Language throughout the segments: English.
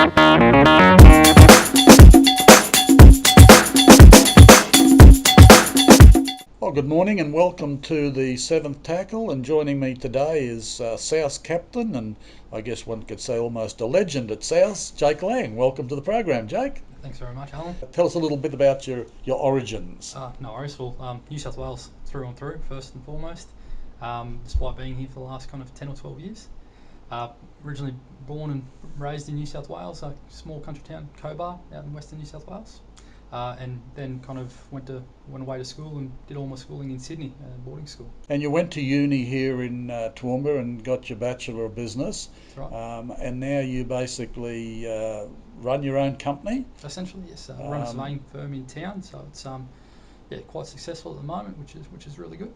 Well, good morning and welcome to the 7th Tackle, and joining me today is South captain and I guess one could say almost a legend at South, Jake Laing. Welcome to the program, Jake. Thanks very much, Alan. Tell us a little bit about your origins. No worries. Well, New South Wales through and through, first and foremost, despite being here for the last kind of 10 or 12 years. Originally born and raised in New South Wales, a small country town, Cobar, out in western New South Wales. And then kind of went away to school and did all my schooling in Sydney, boarding school. And you went to uni here in Toowoomba and got your Bachelor of Business. That's right. And now you basically run your own company. Essentially, yes. Run a surveying firm in town, so it's quite successful at the moment, which is really good.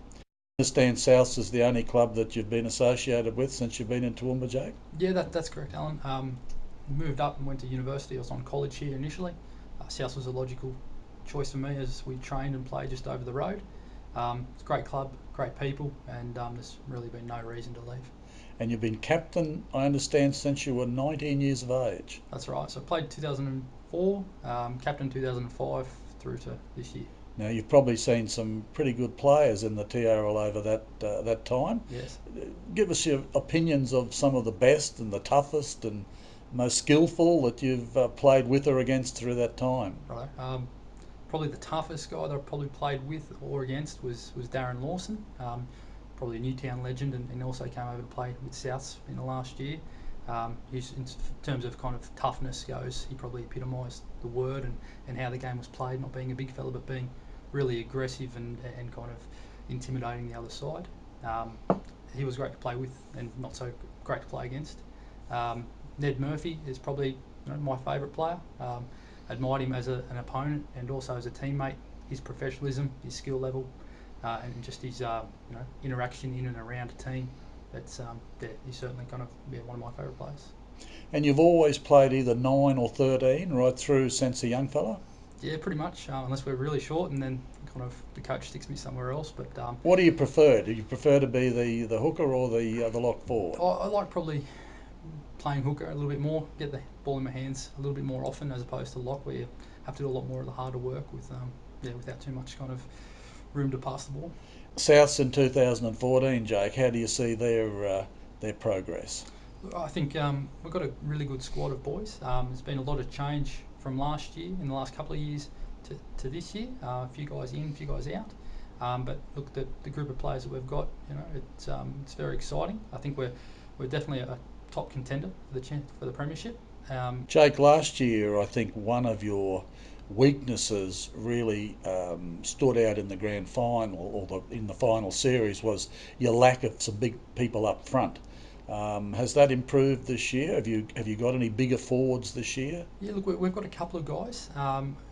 I understand Souths is the only club that you've been associated with since you've been in Toowoomba, Jake? Yeah, that's correct, Alan. Moved up and went to university. I was on college here initially. South was a logical choice for me as we trained and played just over the road. It's a great club, great people, and there's really been no reason to leave. And you've been captain, I understand, since you were 19 years of age. That's right. So I played 2004, captain 2005 through to this year. Now, you've probably seen some pretty good players in the TRL over that time. Yes. Give us your opinions of some of the best and the toughest and most skillful that you've played with or against through that time. Right. Probably the toughest guy that I probably played with or against was Darren Lawson. Probably a Newtown legend, and also came over to play with Souths in the last year. In terms of kind of toughness goes, he probably epitomised the word and how the game was played, not being a big fella but being really aggressive and kind of intimidating the other side. He was great to play with and not so great to play against. Ned Murphy is probably my favourite player. Admired him as an opponent and also as a teammate. His professionalism, his skill level, and just his interaction in and around a team. He's certainly kind of one of my favourite players. And you've always played either 9 or 13 right through since a young fella? Yeah, pretty much, unless we're really short and then kind of the coach sticks me somewhere else. But what do you prefer? Do you prefer to be the hooker or the lock forward? I like probably playing hooker a little bit more, get the ball in my hands a little bit more often as opposed to lock, where you have to do a lot more of the harder work without too much kind of room to pass the ball. Souths in 2014, Jake, how do you see their progress? I think we've got a really good squad of boys. There's been a lot of change from last year, in the last couple of years to this year. A few guys in, a few guys out. But look, the group of players that we've got, it's very exciting. I think we're definitely a top contender for the premiership. Jake, last year I think one of your weaknesses really stood out in the grand final or in the final series was your lack of some big people up front. Has that improved this year? Have you got any bigger forwards this year? Yeah, look, we've got a couple of guys.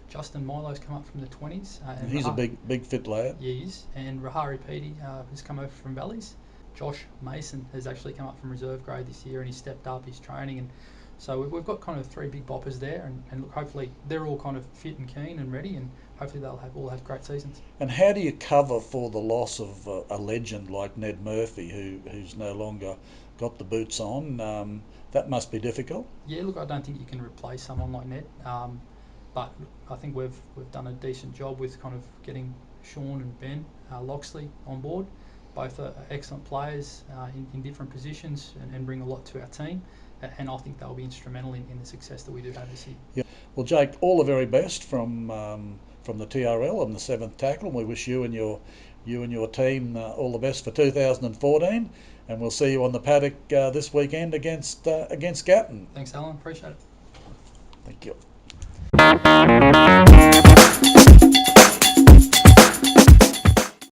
Justin Milo's come up from the 20s. And he's a big fit lad. Yeah, he is. And Rahari Petey has come over from Valleys. Josh Mason has actually come up from reserve grade this year and he's stepped up his training, and so we've got kind of three big boppers there, and look, hopefully they're all kind of fit and keen and ready, and hopefully they'll all have great seasons. And how do you cover for the loss of a legend like Ned Murphy, who's no longer got the boots on? That must be difficult. Yeah, look, I don't think you can replace someone like Ned, but I think we've done a decent job with kind of getting Sean and Ben Loxley on board. Both are excellent players in different positions and bring a lot to our team, and I think they'll be instrumental in the success that we do have this year. Yeah. Well, Jake, all the very best from the TRL and the 7th Tackle, and we wish you and your team all the best for 2014, and we'll see you on the paddock this weekend against Gatton. Thanks, Alan. Appreciate it. Thank you.